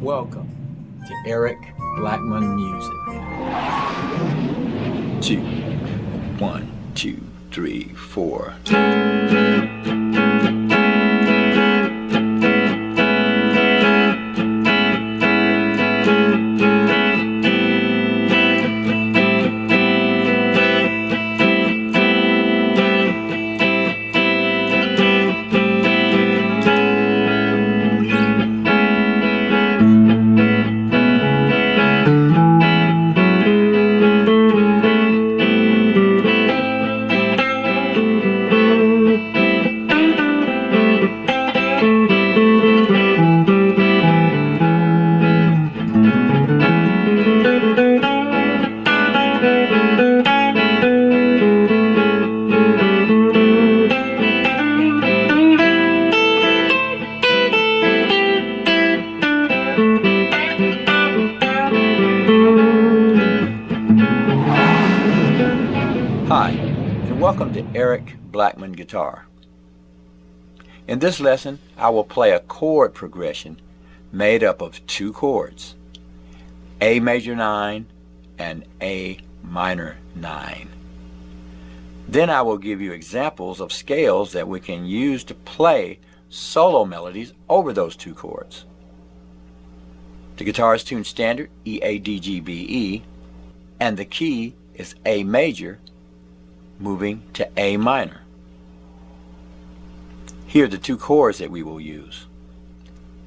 Welcome to Eric Blackmon Music. 2, 1, 2, 3, 4. Hi, and welcome to Eric Blackmon Guitar. In this lesson, I will play a chord progression made up of two chords, A major 9 and A minor 9. Then I will give you examples of scales that we can use to play solo melodies over those two chords. The guitar is tuned standard E, A, D, G, B, E, and the key is A major moving to A minor. Here are the two chords that we will use.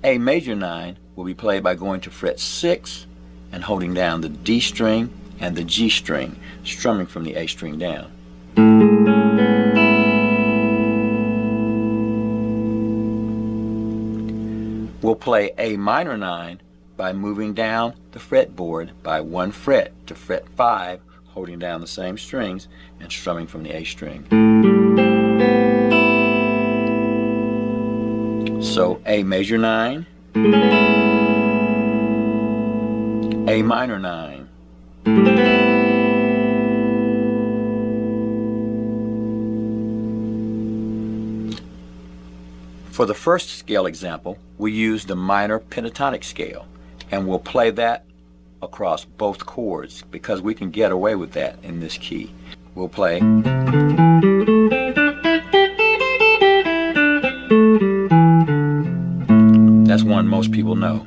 A major 9 will be played by going to fret 6 and holding down the D string and the G string, strumming from the A string down. We'll play A minor 9 by moving down the fretboard by 1 fret to fret 5, holding down the same strings and strumming from the A string. So A major 9, A minor 9. For the first scale example, we use the minor pentatonic scale, and we'll play that across both chords because we can get away with that in this key. We'll play that's one most people know.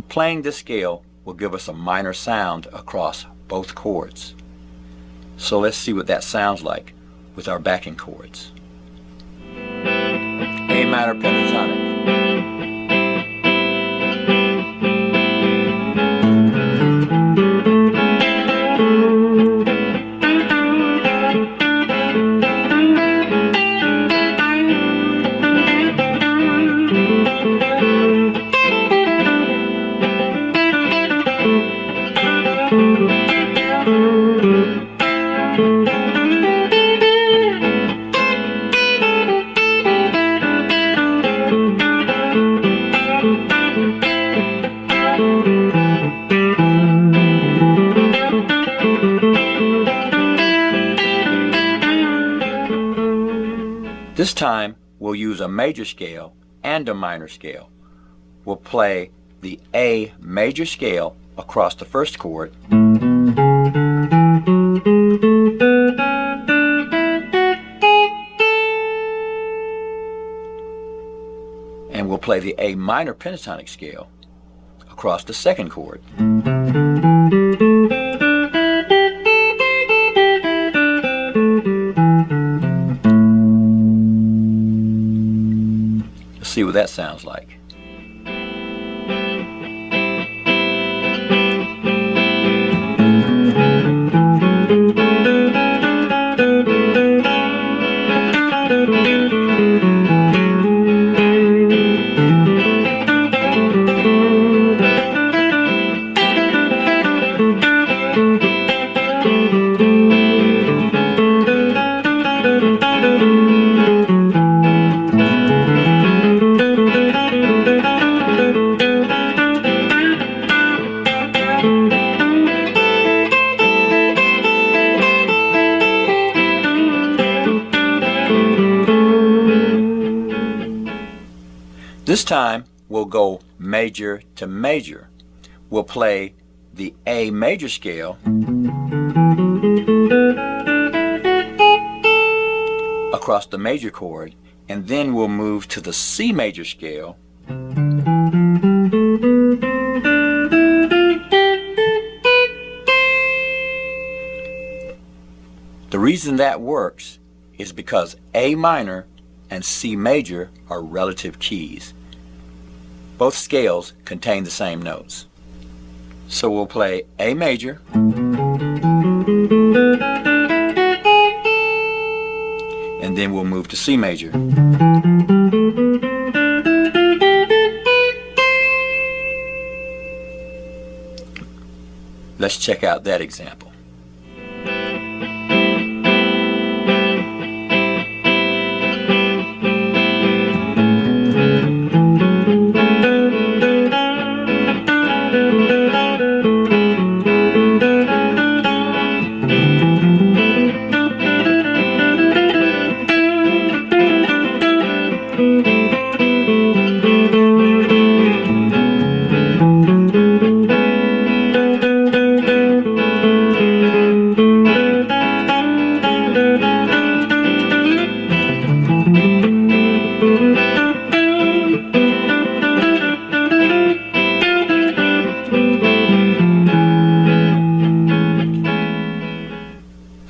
Playing this scale will give us a minor sound across both chords. So let's see what that sounds like with our backing chords. A minor pentatonic. This time we'll use a major scale and a minor scale. We'll play the A major scale across the first chord, and we'll play the A minor pentatonic scale across the second chord. See what that sounds like. This time we'll go major to major. We'll play the A major scale across the major chord, and then we'll move to the C major scale The reason that works is because A minor and C major are relative keys. Both scales contain the same notes. So we'll play A major, and then we'll move to C major. Let's check out that example.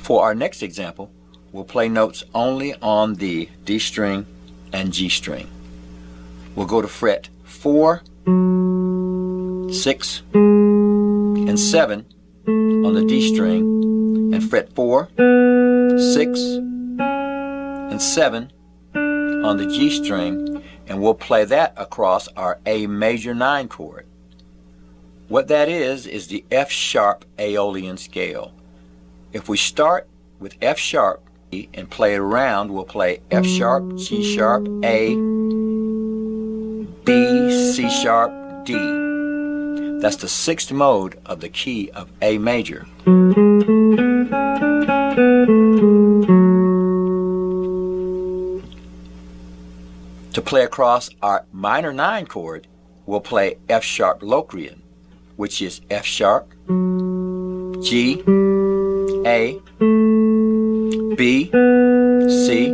For our next example, we'll play notes only on the D string and G string. We'll go to fret 4, 6, and 7 on the D string, and fret 4, 6, and 7 on the G string, and we'll play that across our A major 9 chord. What that is the F sharp Aeolian scale. If we start with F sharp and play it around, we'll play F sharp, G sharp, A, B, C sharp, D. That's the 6th mode of the key of A major. To play across our minor 9 chord, we'll play F sharp Locrian, which is F sharp, G, A, B, C,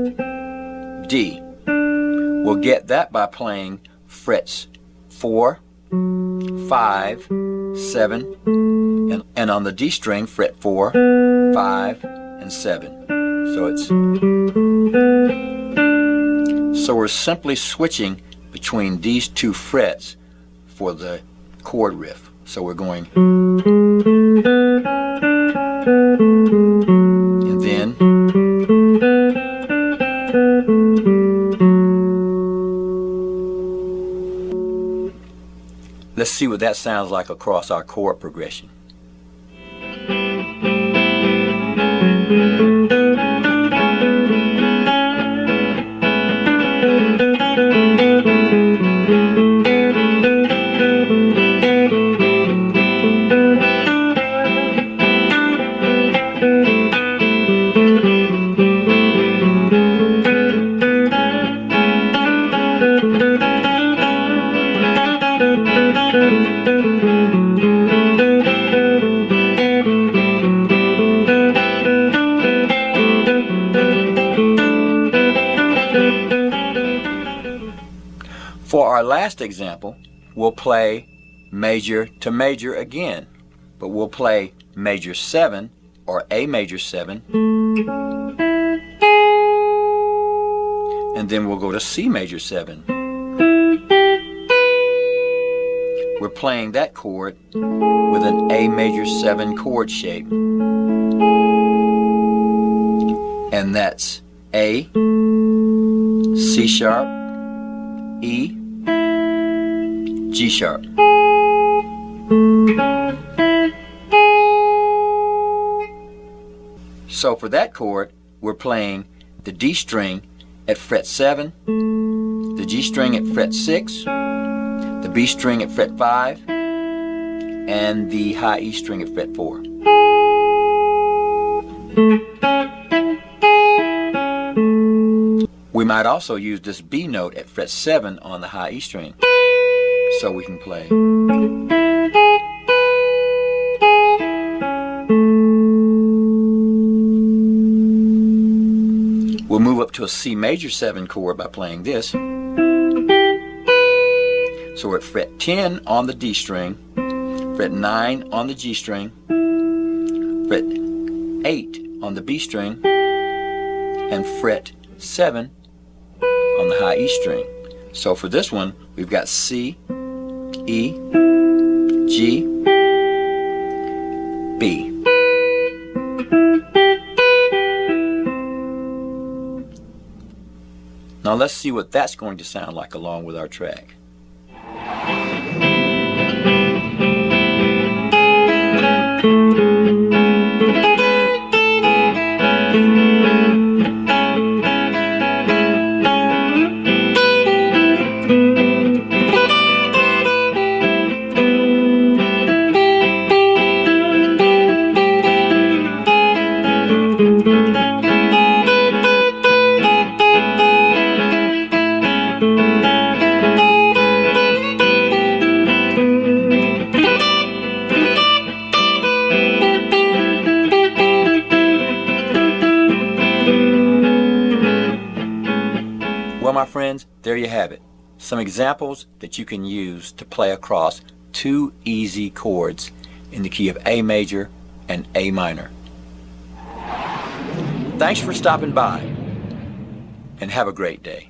D. We'll get that by playing frets 4, 5, 7, and on the D string fret 4, 5, and 7. So we're simply switching between these two frets for the chord riff. So we're going, and then, let's see what that sounds like across our chord progression. For our last example, we'll play major to major again, but we'll play major 7 or A major 7, and then we'll go to C major 7. We're playing that chord with an A major 7 chord shape, and that's A, C sharp, E, G sharp. So for that chord, we're playing the D string at fret 7, the G string at fret 6, the B string at fret 5, and the high E string at fret 4. We might also use this B note at fret 7 on the high E string, so we can play. We'll move up to a C major 7 chord by playing this. So we're at fret 10 on the D string, fret 9 on the G string, fret 8 on the B string, and fret 7 on the high E string. So for this one, we've got C, E, G, B. Now let's see what that's going to sound like along with our track. Well, my friends, there you have it. Some examples that you can use to play across two easy chords in the key of A major and A minor. Thanks for stopping by, and have a great day.